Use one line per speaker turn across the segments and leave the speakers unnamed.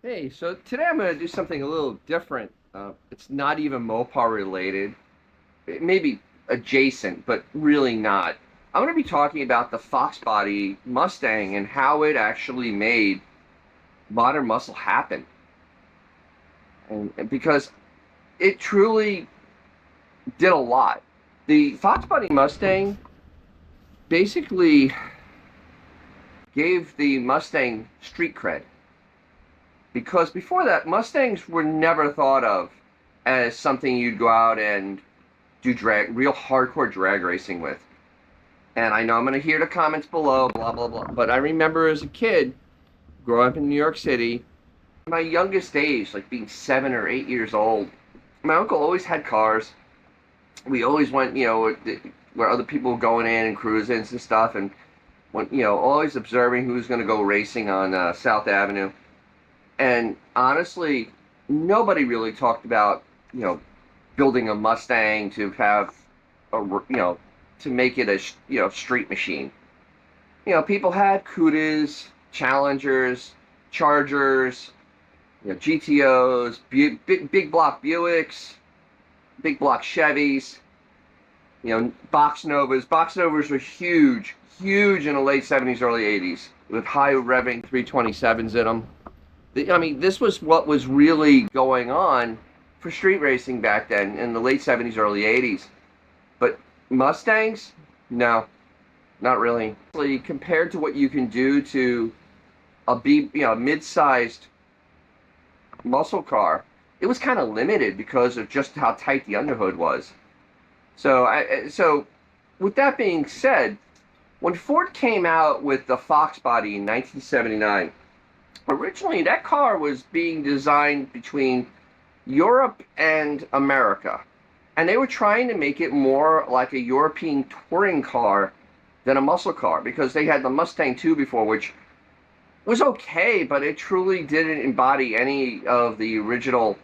Hey, so today I'm going to do something a little different. It's not even Mopar related. It may be adjacent, but really not. I'm going to be talking about the Fox Body Mustang and how it actually made modern muscle happen. And because it truly did a lot. The Fox Body Mustang basically gave the Mustang street cred. Because before that, Mustangs were never thought of as something you'd go out and do real hardcore drag racing with. And I know I'm going to hear the comments below, blah, blah, blah. But I remember as a kid, growing up in New York City, my youngest age, like being 7 or 8 years old, my uncle always had cars. We always went, where other people were going in and cruising and stuff. And, went, always observing who's going to go racing on South Avenue. And honestly, nobody really talked about, building a Mustang to have to make it a, street machine. People had Cudas, Challengers, Chargers, GTOs, big block Buicks, big block Chevys, Box Novas. Box Novas were huge, huge in the late 70s, early 80s, with high revving 327s in them. I mean, this was what was really going on for street racing back then in the late 70s, early 80s. But Mustangs? No, not really. Compared to what you can do to a mid-sized muscle car, it was kind of limited because of just how tight the underhood was. So with that being said, when Ford came out with the Fox Body in 1979, originally that car was being designed between Europe and America. And they were trying to make it more like a European touring car than a muscle car, because they had the Mustang 2 before, which was okay, but it truly didn't embody any of the original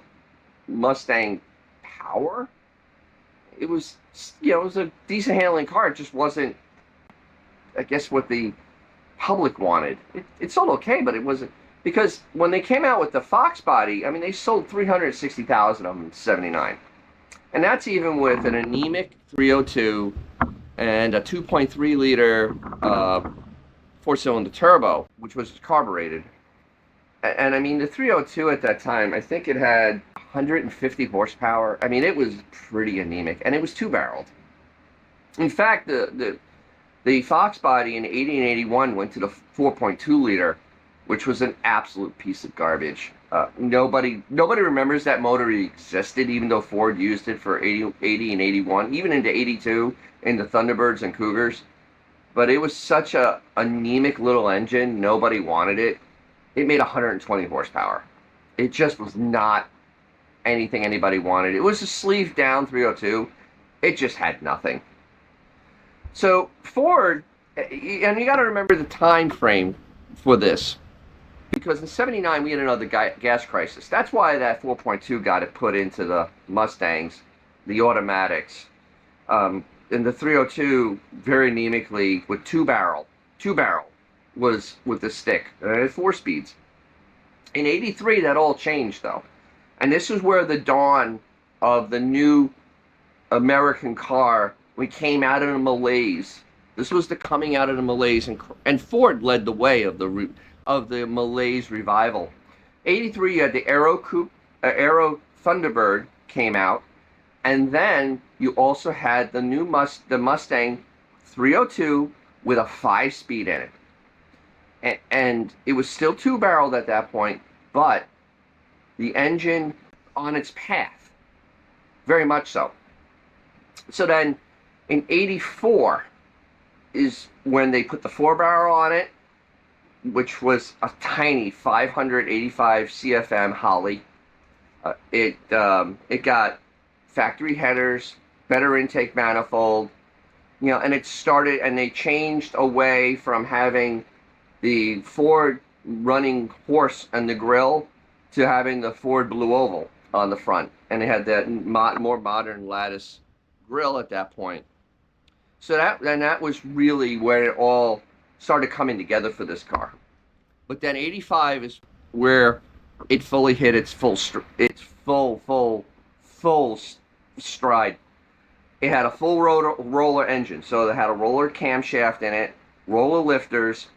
Mustang power. It was, it was a decent handling car. It just wasn't, I guess, what the public wanted. It sold okay, but it wasn't, because when they came out with the Fox Body, I mean, they sold 360,000 of them in '79. And that's even with an anemic 302 and a 2.3 liter four-cylinder turbo, which was carbureted. And I mean, the 302 at that time, I think it had 150 horsepower. I mean, it was pretty anemic, and it was two-barreled. In fact, the Fox Body in '80 and '81 went to the 4.2 liter, which was an absolute piece of garbage. Nobody remembers that motor existed, even though Ford used it for 80 and '81, even into '82 in the Thunderbirds and Cougars. But it was such a anemic little engine, nobody wanted it. It made 120 horsepower. It just was not anything anybody wanted. It was a sleeved down 302. It just had nothing. So Ford, and you got to remember the time frame for this, because in '79 we had another gas crisis. That's why that 4.2 got it put into the Mustangs, the automatics, and the 302 very anemically with two barrel was with the stick, 4 speeds. In '83 that all changed though, and this is where the dawn of the new American car. We came out of the Malaise. This was the coming out of the Malaise, and Ford led the way of the Malaise revival. '83, you had the Aero Thunderbird came out, and then you also had the Mustang 302 with a 5-speed in it, and it was still two-barreled at that point, but the engine on its path, very much so. So then, in '84 is when they put the 4-barrel on it, which was a tiny 585 CFM Holly. It got factory headers, better intake manifold, and it started, and they changed away from having the Ford running horse and the grill to having the Ford Blue Oval on the front, and they had that more modern lattice grill at that point. So that was really where it all started coming together for this car. But then '85 is where it fully hit its full stride. It had a full roller engine, so it had a roller camshaft in it, roller lifters,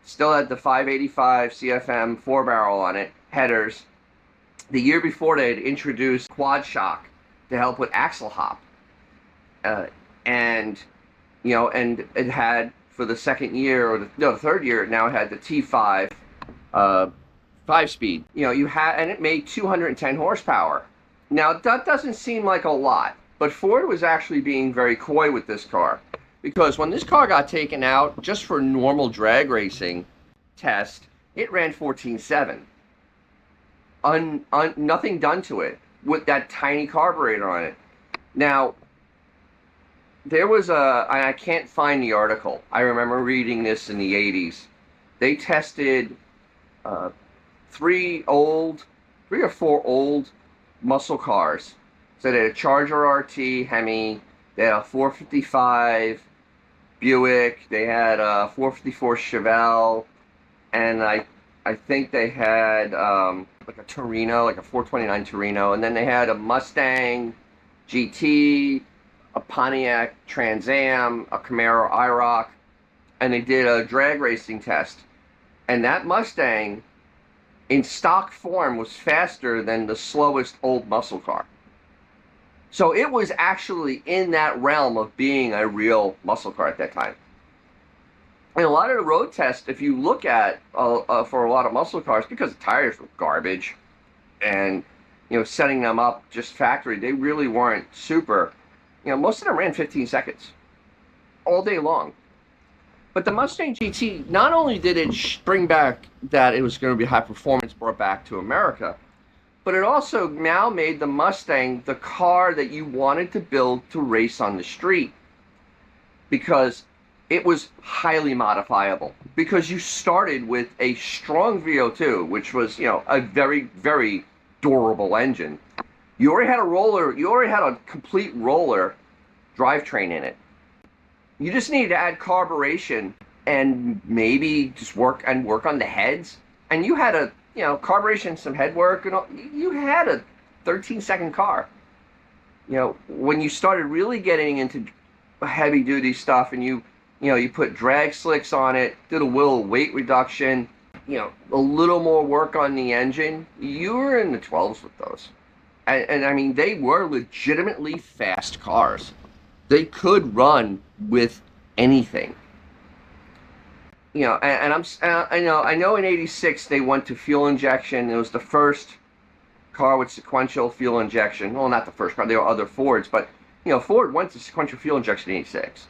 still had the 585 CFM 4-barrel on it, headers. The year before, they had introduced quad shock to help with axle hop, and and it had, for the second year, or the third year, it now had the T5 5-speed. And it made 210 horsepower. Now that doesn't seem like a lot, but Ford was actually being very coy with this car, because when this car got taken out just for normal drag racing test, it ran 14.7. Nothing done to it, with that tiny carburetor on it. Now, there was I can't find the article. I remember reading this in the 80s. They tested three or four old muscle cars. So they had a Charger RT Hemi, they had a 455 Buick, they had a 454 Chevelle, and I think they had like a Torino, like a 429 Torino, and then they had a Mustang GT, a Pontiac Trans Am, a Camaro IROC, and they did a drag racing test. And that Mustang, in stock form, was faster than the slowest old muscle car. So it was actually in that realm of being a real muscle car at that time. And a lot of the road tests, if you look at for a lot of muscle cars, because the tires were garbage, and setting them up just factory, they really weren't super. Most of them ran 15 seconds all day long. But the Mustang GT, not only did it bring back that it was going to be high performance brought back to America, but it also now made the Mustang the car that you wanted to build to race on the street, because it was highly modifiable. Because you started with a strong VO2, which was, a very, very durable engine. You already had a complete roller drivetrain in it. You just needed to add carburation and maybe just work on the heads. And you had a, carburation, some head work, and you had a 13-second car. When you started really getting into heavy duty stuff, and you put drag slicks on it, did a little weight reduction, a little more work on the engine, you were in the 12s with those. And I mean, they were legitimately fast cars. They could run with anything. I know in '86 they went to fuel injection. It was the first car with sequential fuel injection. Well, not the first car. There were other Fords, but Ford went to sequential fuel injection in '86,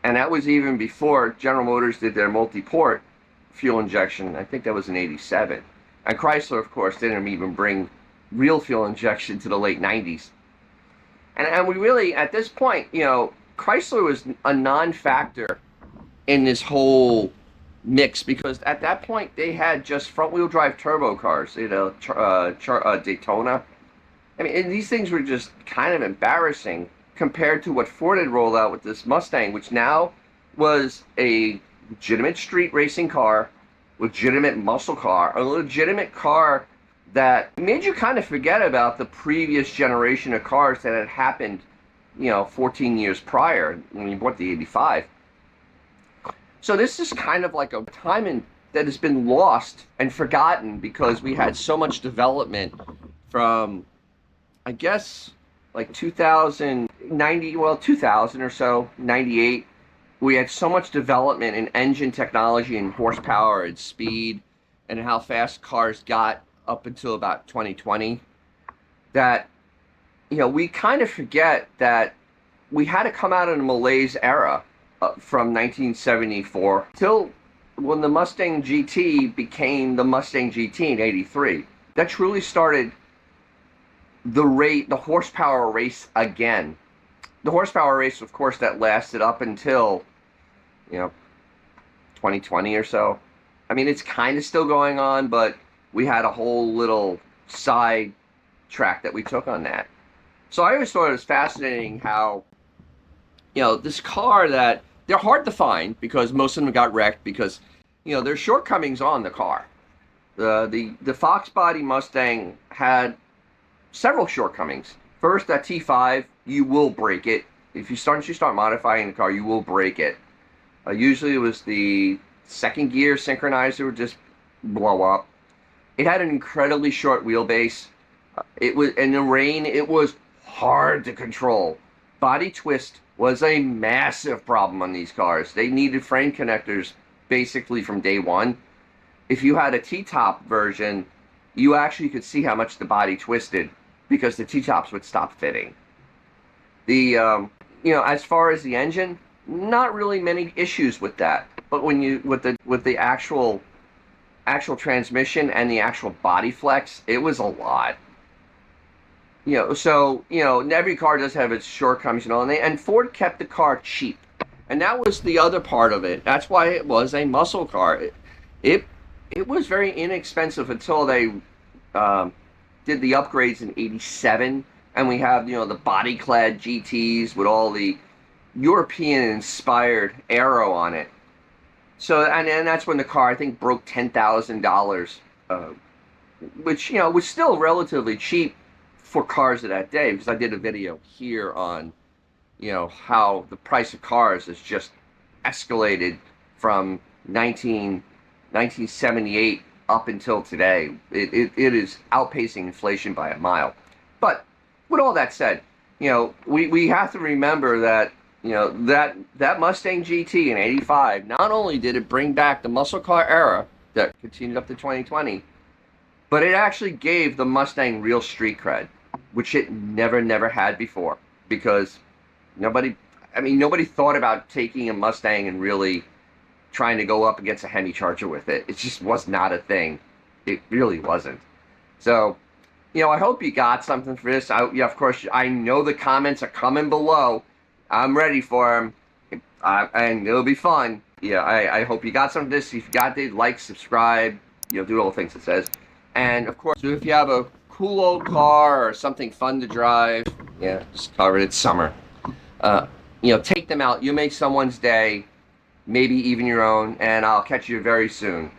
and that was even before General Motors did their multi-port fuel injection. I think that was in '87, and Chrysler, of course, didn't even bring real fuel injection to the late '90s. And we really, at this point, Chrysler was a non-factor in this whole mix, because at that point they had just front-wheel drive turbo cars, Daytona. I mean, and these things were just kind of embarrassing compared to what Ford had rolled out with this Mustang, which now was a legitimate street racing car, legitimate muscle car, a legitimate car that made you kind of forget about the previous generation of cars that had happened, 14 years prior when you bought the 85. So this is kind of like a time that has been lost and forgotten, because we had so much development from, I guess, like 2000 or so, 98. We had so much development in engine technology and horsepower and speed and how fast cars got up until about 2020, that we kind of forget that we had to come out of the Malaise era from 1974 till when the Mustang GT became the Mustang GT in '83. That truly started the horsepower race again. The horsepower race, of course, that lasted up until 2020 or so. I mean, it's kind of still going on, but we had a whole little side track that we took on that. So I always thought it was fascinating how, this car that they're hard to find, because most of them got wrecked because, there's shortcomings on the car. The Fox Body Mustang had several shortcomings. First, that T5, you will break it. If you start modifying the car, you will break it. Usually it was the second gear synchronizer would just blow up. It had an incredibly short wheelbase. It was in the rain. It was hard to control. Body twist was a massive problem on these cars. They needed frame connectors basically from day one. If you had a T-top version, you actually could see how much the body twisted because the T-tops would stop fitting. As far as the engine, not really many issues with that. But when you with the actual transmission and the actual body flex, it was a lot. Every car does have its shortcomings, and Ford kept the car cheap, and that was the other part of it. That's why it was a muscle car. It was very inexpensive until they did the upgrades in '87, and we have the body-clad GTs with all the European-inspired aero on it. So and that's when the car I think broke $10,000, which was still relatively cheap for cars of that day, because I did a video here on how the price of cars has just escalated from 1978 up until today. It is outpacing inflation by a mile. But with all that said, we have to remember that that Mustang GT in '85, not only did it bring back the muscle car era that continued up to 2020, but it actually gave the Mustang real street cred, which it never had before, because nobody thought about taking a Mustang and really trying to go up against a Hemi Charger with it. It just was not a thing. It really wasn't. So, I hope you got something for this. Of course, I know the comments are coming below. I'm ready for them, and it'll be fun. I hope you got some of this. If you got it, like, subscribe, do all the things it says. And, of course, if you have a cool old car or something fun to drive, just cover it. It's summer. Take them out. You make someone's day, maybe even your own, and I'll catch you very soon.